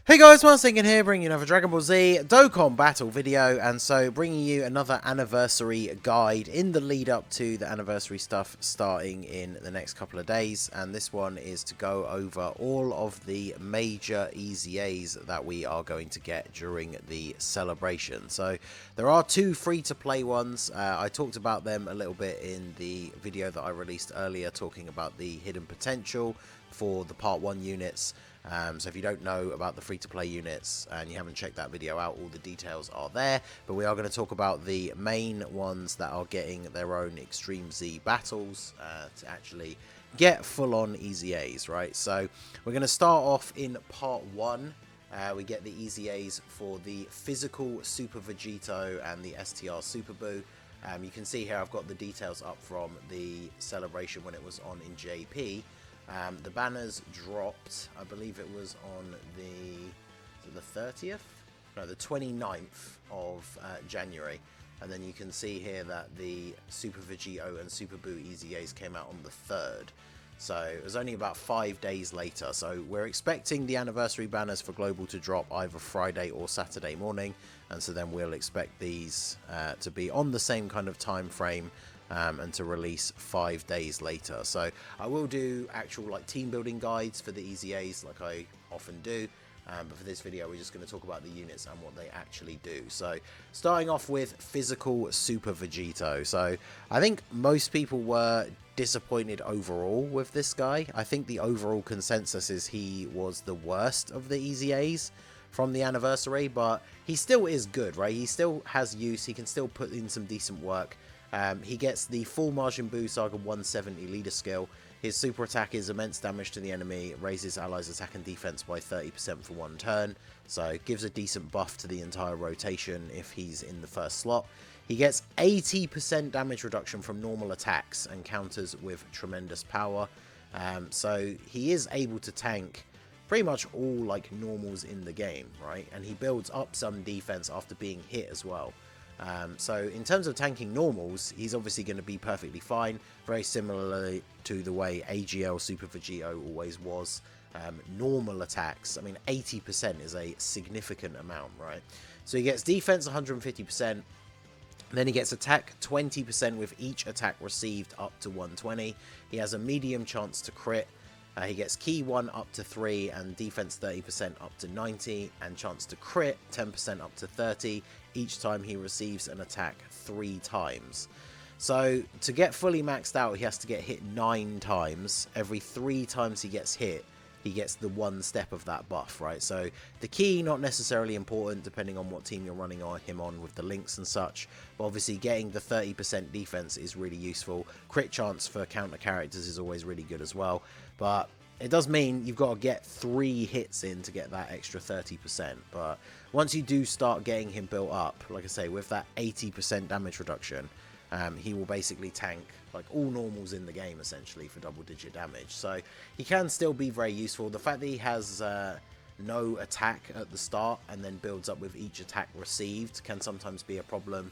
Hey guys, Saiyan here, bringing you another Dragon Ball Z Dokkan battle video, and so bringing you another anniversary guide in the lead up to the anniversary stuff starting in the next couple of days. And this one is to go over all of the major EZA'S that we are going to get during the celebration. So there are two free-to-play ones. I talked about them a little bit in the video that I released earlier, talking about the hidden potential for the part 1 units. So if you don't know about the free-to-play units and you haven't checked that video out, all the details are there. But we are going to talk about the main ones that are getting their own Extreme Z battles to actually get full-on EZA'S, right? So we're going to start off in part 1. We get the EZA'S for the physical Super Vegito and the STR Super Buu. You can see here I've got the details up from the celebration when it was on in JP. The banners dropped, I believe it was on the 30th? No, the 29th of January. And then you can see here that the Super Vegito and Super Buu EZA'S came out on the 3rd. So it was only about 5 days later. So we're expecting the anniversary banners for Global to drop either Friday or Saturday morning. And so then we'll expect these to be on the same kind of time frame. And to release 5 days later. So I will do actual team building guides for the EZA'S like I often do, but for this video we're just going to talk about the units and what they actually do. So starting off with physical Super Vegito. So I think most people were disappointed overall with this guy. I think the overall consensus is he was the worst of the EZA'S from the anniversary, but he still is good, right? He still has use, he can still put in some decent work. He gets the full Majin Buu Saga 170 leader skill. His super attack is immense damage to the enemy, raises allies' attack and defense by 30% for 1 turn, so gives a decent buff to the entire rotation if he's in the first slot. He gets 80% damage reduction from normal attacks and counters with tremendous power, so he is able to tank pretty much all normals in the game, right? And he builds up some defense after being hit as well. So in terms of tanking normals, he's obviously going to be perfectly fine, very similarly to the way AGL Super Vegito always was. Normal attacks, I mean 80% is a significant amount, right? So he gets defense 150%, then he gets attack 20% with each attack received up to 120. He has a medium chance to crit. He gets key 1 up to 3 and defense 30% up to 90 and chance to crit 10% up to 30 each time he receives an attack 3 times. So to get fully maxed out, he has to get hit 9 times. Every 3 times he gets hit, he gets the 1 step of that buff, right? So the key, not necessarily important depending on what team you're running him on with the links and such, but obviously getting the 30% defense is really useful. Crit chance for counter characters is always really good as well, but it does mean you've got to get 3 hits in to get that extra 30%. But once you do start getting him built up, like I say, with that 80% damage reduction, he will basically tank all normals in the game essentially for double-digit damage. So he can still be very useful. The fact that he has no attack at the start and then builds up with each attack received can sometimes be a problem.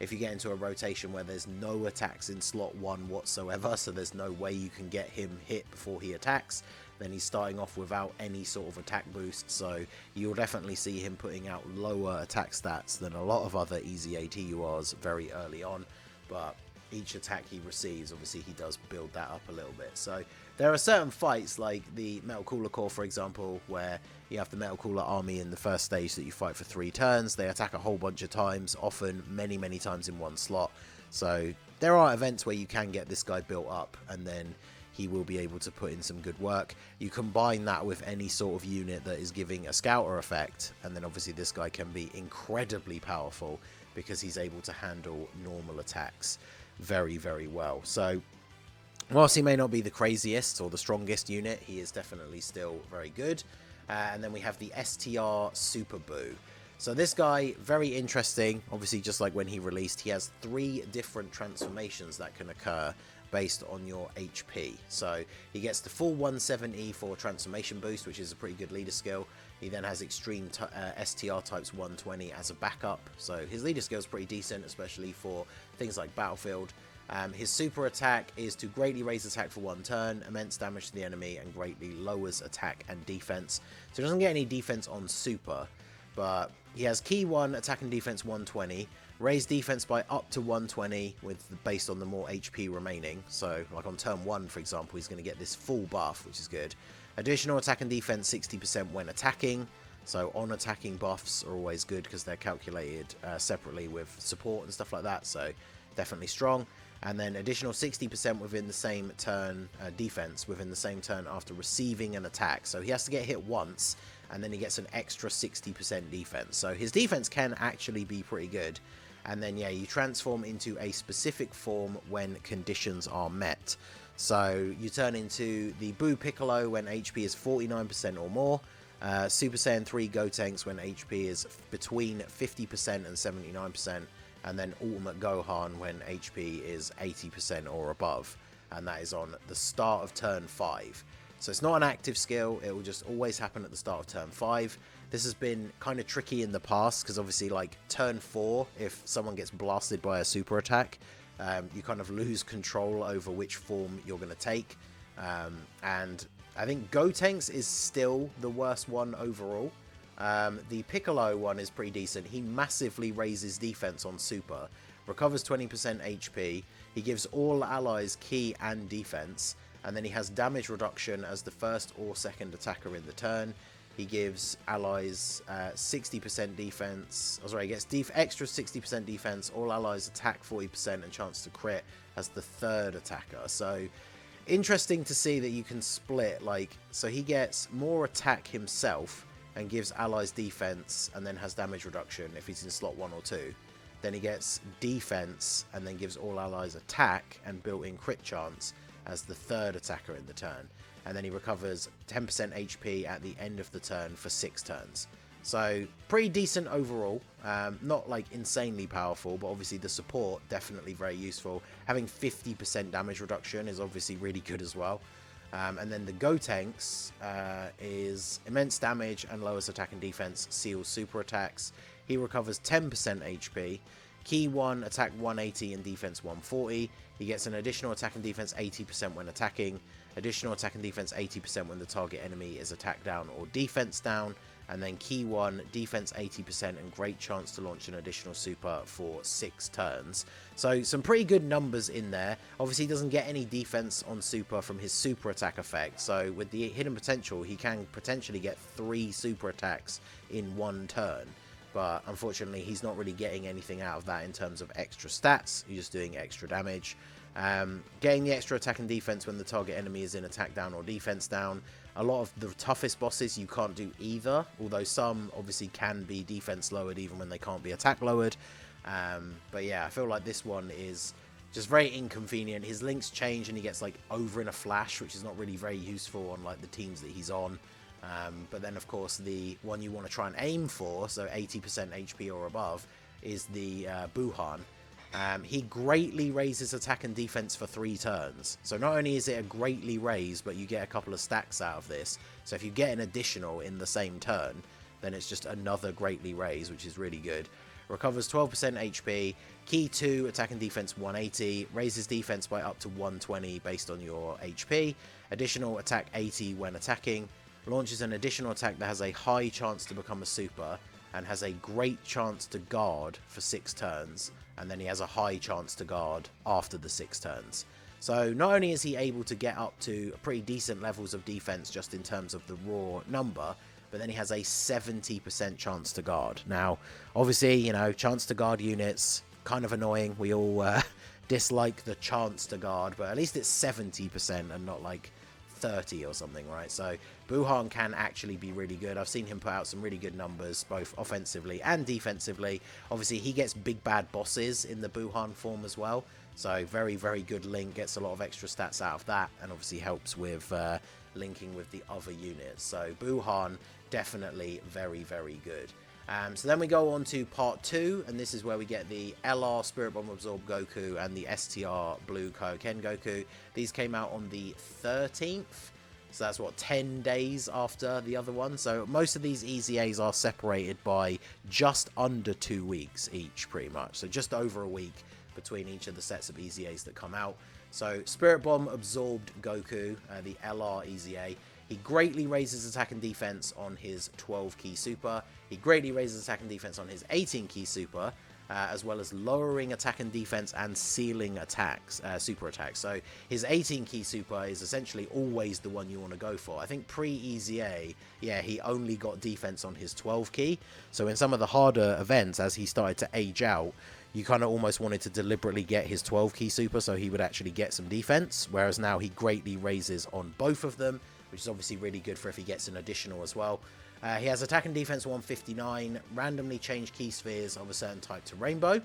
If you get into a rotation where there's no attacks in slot 1 whatsoever, so there's no way you can get him hit before he attacks, then he's starting off without any sort of attack boost, so you'll definitely see him putting out lower attack stats than a lot of other EZA TURs very early on, but each attack he receives, obviously he does build that up a little bit. So there are certain fights like the Metal Cooler Core, for example, where you have the Metal Cooler army in the first stage that you fight for 3 turns. They attack a whole bunch of times, often many times in 1 slot. So there are events where you can get this guy built up and then he will be able to put in some good work. You combine that with any sort of unit that is giving a scouter effect, and then obviously this guy can be incredibly powerful because he's able to handle normal attacks very well. So whilst he may not be the craziest or the strongest unit, he is definitely still very good. And then we have the STR Super Buu. So this guy, very interesting. Obviously, just like when he released, he has 3 different transformations that can occur based on your HP. So he gets the full 170 for transformation boost, which is a pretty good leader skill. He then has extreme STR types 120 as a backup. So his leader skill is pretty decent, especially for things like Battlefield. His super attack is to greatly raise attack for 1 turn, immense damage to the enemy, and greatly lowers attack and defense. So he doesn't get any defense on super, but he has key 1, attack and defense 120, raise defense by up to 120 based on the more HP remaining. So like on turn 1, for example, he's going to get this full buff, which is good. Additional attack and defense 60% when attacking. So on attacking buffs are always good because they're calculated separately with support and stuff like that. So definitely strong. And then additional 60% within the same turn, defense within the same turn after receiving an attack. So he has to get hit once, and then he gets an extra 60% defense. So his defense can actually be pretty good. And then, yeah, you transform into a specific form when conditions are met. So you turn into the Buu Piccolo when HP is 49% or more. Super Saiyan 3 Gotenks when HP is between 50% and 79%. And then Ultimate Gohan when HP is 80% or above, and that is on the start of turn 5. So it's not an active skill, it will just always happen at the start of turn 5. This has been kind of tricky in the past, because obviously like turn 4, if someone gets blasted by a super attack, you kind of lose control over which form you're going to take. And I think Gotenks is still the worst one overall. The Piccolo one is pretty decent. He massively raises defense on super, recovers 20% HP, he gives all allies key and defense, and then he has damage reduction as the first or second attacker in the turn. He gives allies 60% defense, he gets extra 60% defense, all allies attack 40% and chance to crit as the third attacker. So interesting to see that you can split, so he gets more attack himself and gives allies defense and then has damage reduction if he's in slot 1 or 2. Then he gets defense and then gives all allies attack and built-in crit chance as the third attacker in the turn. And then he recovers 10% HP at the end of the turn for 6 turns. So pretty decent overall. Not like insanely powerful, but obviously the support definitely very useful. Having 50% damage reduction is obviously really good as well. And then the Gotenks is immense damage and lowers attack and defense, seals super attacks. He recovers 10% HP, key 1, attack 180 and defense 140. He gets an additional attack and defense 80% when attacking, additional attack and defense 80% when the target enemy is attack down or defense down. And then key 1, defense 80% and great chance to launch an additional super for 6 turns. So some pretty good numbers in there. Obviously he doesn't get any defense on super from his super attack effect. So with the hidden potential, he can potentially get 3 super attacks in 1 turn. But unfortunately he's not really getting anything out of that in terms of extra stats. He's just doing extra damage. Getting the extra attack and defense when the target enemy is in attack down or defense down. A lot of the toughest bosses you can't do either, although some obviously can be defense lowered even when they can't be attack lowered. But yeah, I feel like this one is just very inconvenient. His links change and he gets like over in a flash, which is not really very useful on like the teams that he's on. But then of course the one you want to try and aim for, so 80% HP or above, is the Buuhan. He greatly raises attack and defense for 3 turns. So not only is it a greatly raised, but you get a couple of stacks out of this. So if you get an additional in the same turn, then it's just another greatly raised, which is really good. Recovers 12% HP, key 2, attack and defense 180, raises defense by up to 120 based on your HP, additional attack 80 when attacking, launches an additional attack that has a high chance to become a super, and has a great chance to guard for 6 turns. And then he has a high chance to guard after the 6 turns. So not only is he able to get up to pretty decent levels of defense just in terms of the raw number, but then he has a 70% chance to guard. Now, obviously, you know, chance to guard units, kind of annoying. We all dislike the chance to guard, but at least it's 70% and not like 30 or something, right? So Buuhan can actually be really good. I've seen him put out some really good numbers, both offensively and defensively. Obviously, he gets big bad bosses in the Buuhan form as well. So very, very good link, gets a lot of extra stats out of that, and obviously helps with linking with the other units. So Buuhan, definitely very, very good. So then we go on to part 2, and this is where we get the LR Spirit Bomb Absorb Goku and the STR Blue Kaioken Goku. These came out on the 13th, so that's what, 10 days after the other one. So most of these EZA'S are separated by just under 2 weeks each, pretty much. So just over a week between each of the sets of EZA'S that come out. So Spirit Bomb absorbed Goku, the LR EZA. He greatly raises attack and defense on his 12 key super. He greatly raises attack and defense on his 18 key super, as well as lowering attack and defense and sealing attacks, super attacks. So his 18 key super is essentially always the one you want to go for. I think pre-EZA, yeah, he only got defense on his 12 key. So in some of the harder events, as he started to age out, you kind of almost wanted to deliberately get his 12 key super so he would actually get some defense, whereas now he greatly raises on both of them, which is obviously really good for if he gets an additional as well. He has attack and defense 159, randomly change key spheres of a certain type to rainbow.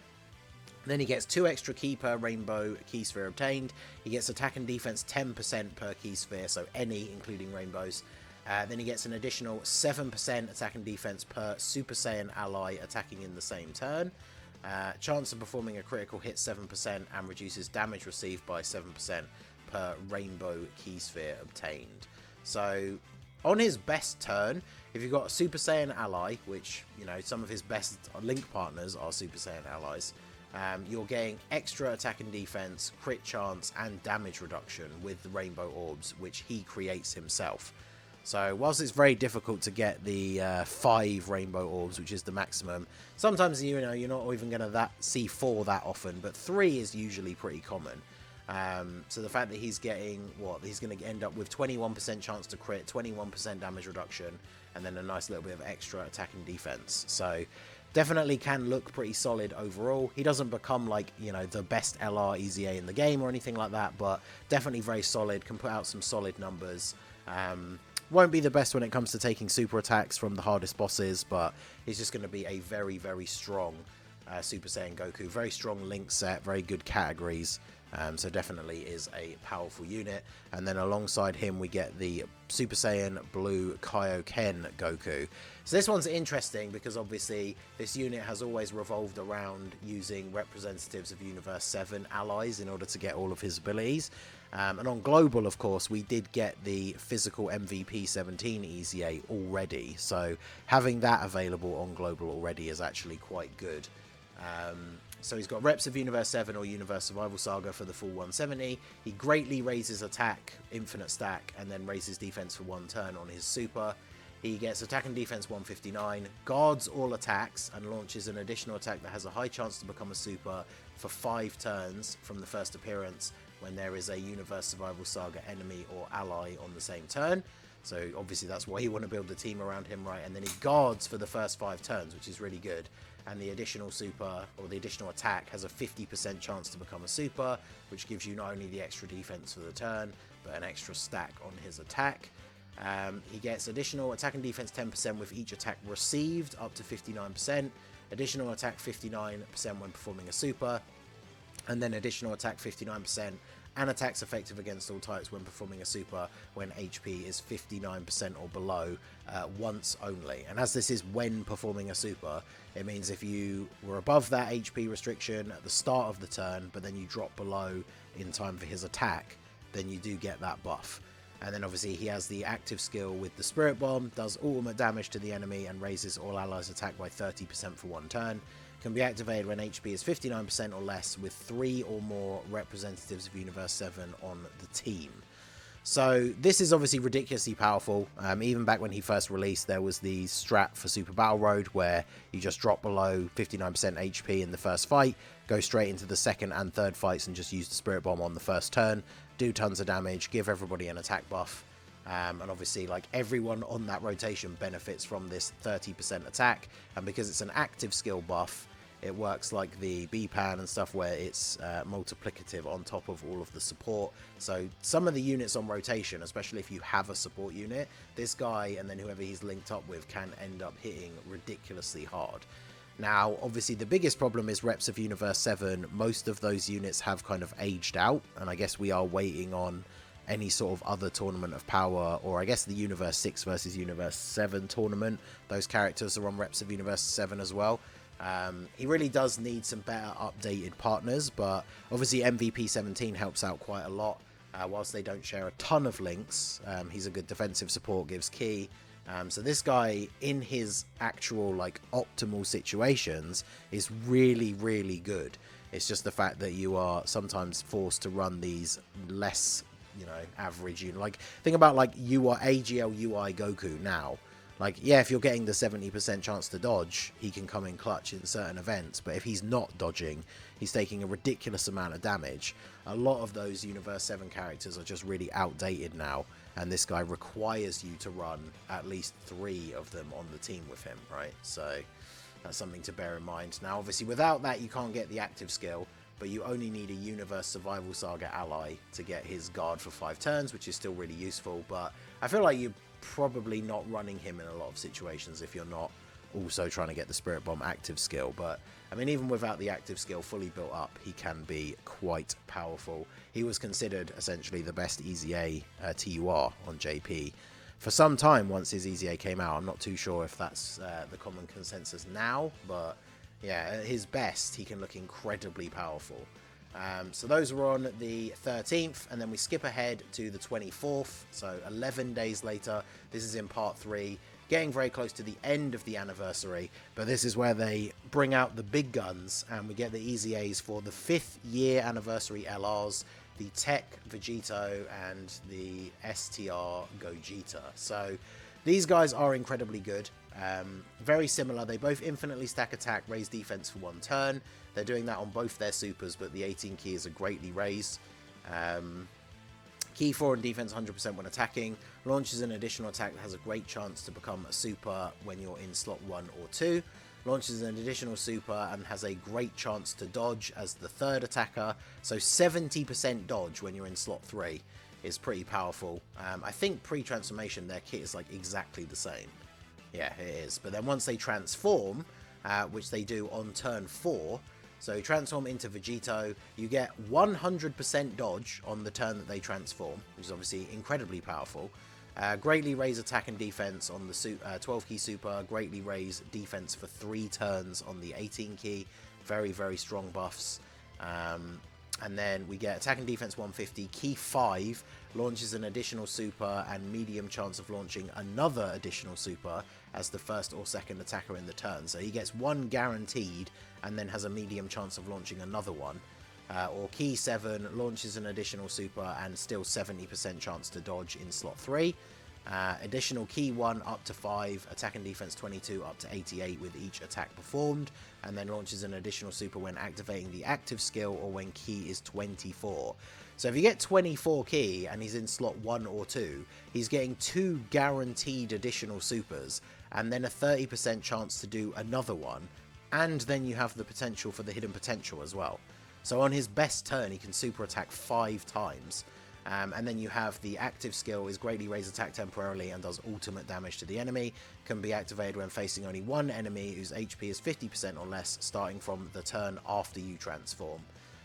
Then he gets 2 extra key per rainbow key sphere obtained. He gets attack and defense 10% per key sphere, so any, including rainbows. Then he gets an additional 7% attack and defense per Super Saiyan ally attacking in the same turn. Chance of performing a critical hit 7% and reduces damage received by 7% per rainbow key sphere obtained. So on his best turn, if you've got a Super Saiyan ally, which, you know, some of his best Link partners are Super Saiyan allies, you're getting extra attack and defense, crit chance, and damage reduction with the rainbow orbs, which he creates himself. So whilst it's very difficult to get the 5 rainbow orbs, which is the maximum, sometimes, you know, you're not even going to see 4 that often, but 3 is usually pretty common. So the fact that he's getting, he's going to end up with 21% chance to crit, 21% damage reduction, and then a nice little bit of extra attack and defense. So definitely can look pretty solid overall. He doesn't become like, you know, the best LR EZA in the game or anything like that, but definitely very solid, can put out some solid numbers. Won't be the best when it comes to taking super attacks from the hardest bosses, but he's just going to be a very, very strong Super Saiyan Goku. Very strong link set, very good categories. So definitely is a powerful unit. And then alongside him we get the Super Saiyan Blue Kaioken Goku. So this one's interesting because obviously this unit has always revolved around using representatives of Universe 7 allies in order to get all of his abilities. And on Global, of course, we did get the physical MVP 17 EZA already. So having that available on Global already is actually quite good. So he's got reps of Universe 7 or Universe Survival Saga for the full 170. He greatly raises attack, infinite stack, and then raises defense for 1 turn on his super. He gets attack and defense 159, guards all attacks, and launches an additional attack that has a high chance to become a super for 5 turns from the first appearance when there is a Universe Survival Saga enemy or ally on the same turn. So obviously that's why you want to build a team around him, right? And then he guards for the first 5 turns, which is really good. And the additional super, or the additional attack, has a 50% chance to become a super, which gives you not only the extra defense for the turn, but an extra stack on his attack. He gets additional attack and defense 10% with each attack received, up to 59%. Additional attack 59% when performing a super. And then additional attack 59% and attacks effective against all types when performing a super when HP is 59% or below, once only. And as this is when performing a super, it means if you were above that HP restriction at the start of the turn, but then you drop below in time for his attack, then you do get that buff. And then obviously he has the active skill with the Spirit Bomb, does ultimate damage to the enemy and raises all allies' attack by 30% for 1 turn. Can be activated when HP is 59% or less with 3 or more representatives of Universe 7 on the team. So this is obviously ridiculously powerful. Even back when he first released, there was the strat for Super Battle Road where you just drop below 59% HP in the first fight, go straight into the second and third fights and just use the Spirit Bomb on the first turn, do tons of damage, give everybody an attack buff. And obviously, like, everyone on that rotation benefits from this 30% attack, and because it's an active skill buff, it works like the B-Pan and stuff where it's multiplicative on top of all of the support. So some of the units on rotation, especially if you have a support unit, this guy and then whoever he's linked up with can end up hitting ridiculously hard. Now, obviously, the biggest problem is reps of Universe 7. Most of those units have kind of aged out, and I guess we are waiting on any sort of other tournament of power, or I guess the Universe 6 versus Universe 7 tournament. Those characters are on reps of Universe 7 as well. He really does need some better updated partners, but obviously MVP 17 helps out quite a lot. Whilst they don't share a ton of links, he's a good defensive support, gives key. So this guy, in his actual like optimal situations, is really, really good. It's just the fact that you are sometimes forced to run these less, you know, average. Like, think about like AGL UI Goku now. Like, yeah, if you're getting the 70% chance to dodge, he can come in clutch in certain events. But if he's not dodging, he's taking a ridiculous amount of damage. A lot of those Universe 7 characters are just really outdated now. And this guy requires you to run at least 3 of them on the team with him, right? So that's something to bear in mind. Now, obviously, without that, you can't get the active skill. But you only need a Universe Survival Saga ally to get his guard for 5 turns, which is still really useful. But I feel like you're probably not running him in a lot of situations if you're not also trying to get the Spirit Bomb active skill. But I mean, even without the active skill fully built up, he can be quite powerful. He was considered essentially the best EZA TUR on JP for some time once his EZA came out. I'm not too sure if that's the common consensus now, but yeah, at his best, he can look incredibly powerful. So those were on the 13th, and then we skip ahead to the 24th, so 11 days later. This is in part 3, getting very close to the end of the anniversary, but this is where they bring out the big guns, and we get the EZA'S for the 5th year anniversary LRs, the Tech Vegito and the STR Gogeta. So these guys are incredibly good. Very similar. They both infinitely stack attack, raise defense for 1 turn. They're doing that on both their supers, but the 18 key is a greatly raise. Key 4 and defense 100% when attacking. Launches an additional attack that has a great chance to become a super when you're in slot 1 or 2. Launches an additional super and has a great chance to dodge as the 3rd attacker. So 70% dodge when you're in slot 3 is pretty powerful. I think pre-transformation their kit is like exactly the same. Yeah, it is. But then once they transform, which they do on turn 4, so transform into Vegito, you get 100% dodge on the turn that they transform, which is obviously incredibly powerful. Greatly raise attack and defense on the 12 key super, greatly raise defense for 3 turns on the 18 key. Very, very strong buffs. And then we get attack and defense 150, key 5, launches an additional super and medium chance of launching another additional super as the 1st or 2nd attacker in the turn. So he gets 1 guaranteed and then has a medium chance of launching another one. Or key 7, launches an additional super and still 70% chance to dodge in slot 3. Additional key 1 up to 5, attack and defense 22 up to 88 with each attack performed, and then launches an additional super when activating the active skill or when key is 24. So if you get 24 key and he's in slot 1 or 2, he's getting 2 guaranteed additional supers and then a 30% chance to do another one, and then you have the potential for the hidden potential as well. So on his best turn he can super attack 5 times. And then you have the active skill is greatly raise attack temporarily and does ultimate damage to the enemy. Can be activated when facing only one enemy whose HP is 50% or less, starting from the turn after you transform.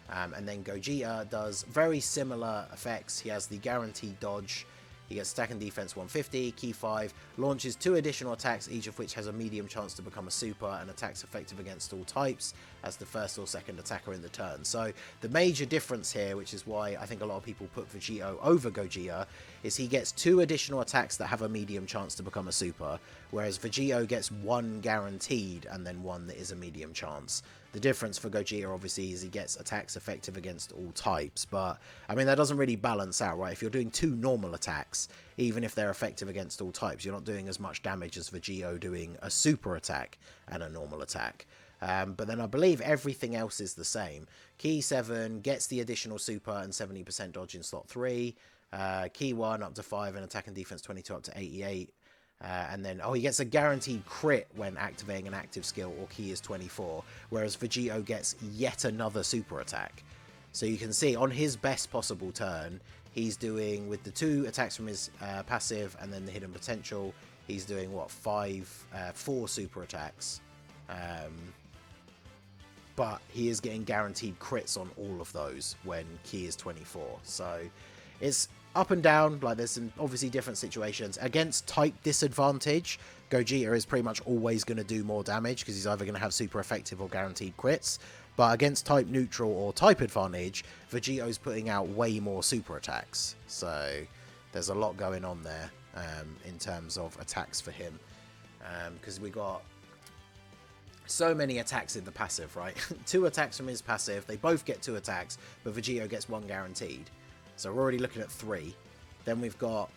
And then Gogeta does very similar effects. He has the guaranteed dodge. He gets attack and defense 150, key 5, launches 2 additional attacks, each of which has a medium chance to become a super, and attacks effective against all types as the 1st or 2nd attacker in the turn. So the major difference here, which is why I think a lot of people put Vegito over Gogeta, is he gets 2 additional attacks that have a medium chance to become a super, whereas Vegito gets 1 guaranteed and then 1 that is a medium chance. The difference for Gogeta, obviously, is he gets attacks effective against all types. But, I mean, that doesn't really balance out, right? If you're doing 2 normal attacks, even if they're effective against all types, you're not doing as much damage as Vegito doing a super attack and a normal attack. But then I believe everything else is the same. Key 7 gets the additional super and 70% dodge in slot 3. Key 1 up to 5 and attack and defense 22 up to 88. And then, he gets a guaranteed crit when activating an active skill, or key is 24, whereas Vegito gets yet another super attack. So you can see, on his best possible turn, he's doing, with the 2 attacks from his passive and then the hidden potential, he's doing, 4 super attacks. But he is getting guaranteed crits on all of those when key is 24. So it's up and down, like there's some obviously different situations. Against type disadvantage, Gogeta is pretty much always going to do more damage because he's either going to have super effective or guaranteed crits. But against type neutral or type advantage, Vegito's putting out way more super attacks. So there's a lot going on there in terms of attacks for him. Because we got so many attacks in the passive, right? 2 attacks from his passive. They both get 2 attacks, but Vegito gets 1 guaranteed. So we're already looking at 3. Then we've got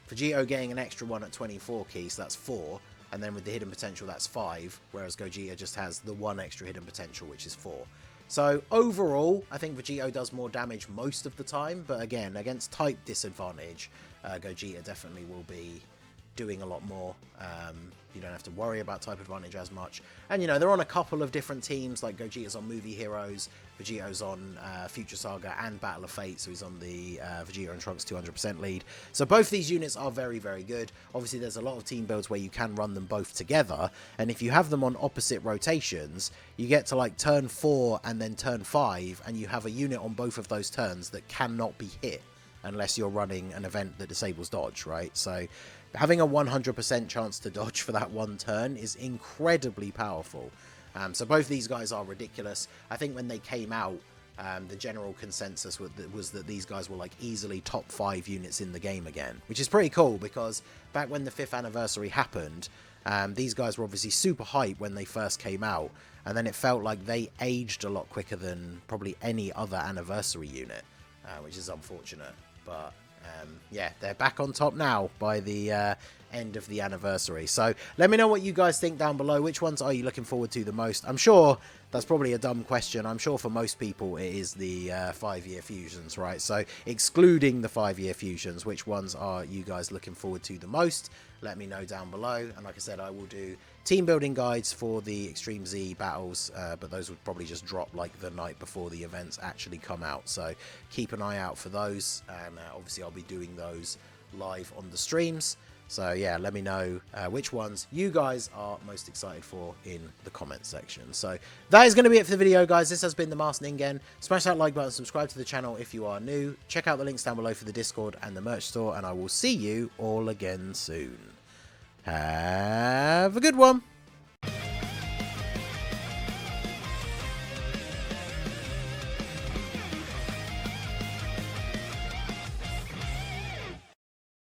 Vegito getting an extra 1 at 24 key, so that's 4. And then with the hidden potential, that's 5. Whereas Gogeta just has the 1 extra hidden potential, which is 4. So overall, I think Vegito does more damage most of the time. But again, against type disadvantage, Gogeta definitely will be doing a lot more. You don't have to worry about type advantage as much. And, you know, they're on a couple of different teams, like Gogeta's on Movie Heroes, Vegito's on Future Saga and Battle of Fate, so he's on the Vegeta and Trunks 200% lead. So both these units are very, very good. Obviously, there's a lot of team builds where you can run them both together, and if you have them on opposite rotations, you get to, like, turn 4 and then turn 5, and you have a unit on both of those turns that cannot be hit unless you're running an event that disables dodge, right? So having a 100% chance to dodge for that one turn is incredibly powerful. So both these guys are ridiculous. I think when they came out, the general consensus was that these guys were like easily top 5 units in the game again, which is pretty cool because back when the 5th anniversary happened, these guys were obviously super hype when they first came out, and then it felt like they aged a lot quicker than probably any other anniversary unit, which is unfortunate. But yeah, they're back on top now by the end of the anniversary. So let me know what you guys think down below. Which ones are you looking forward to the most? I'm sure that's probably a dumb question. I'm sure for most people it is the 5-year fusions, right? So excluding the 5-year fusions, which ones are you guys looking forward to the most? Let me know down below. And like I said, I will do team building guides for the Extreme Z battles, but those would probably just drop like the night before the events actually come out. So keep an eye out for those, and obviously I'll be doing those live on the streams. So yeah, let me know which ones you guys are most excited for in the comments section. So that is going to be it for the video, guys. This has been the Masked Ningen. Smash that like button, subscribe to the channel if you are new. Check out the links down below for the Discord and the merch store, and I will see you all again soon. Have a good one.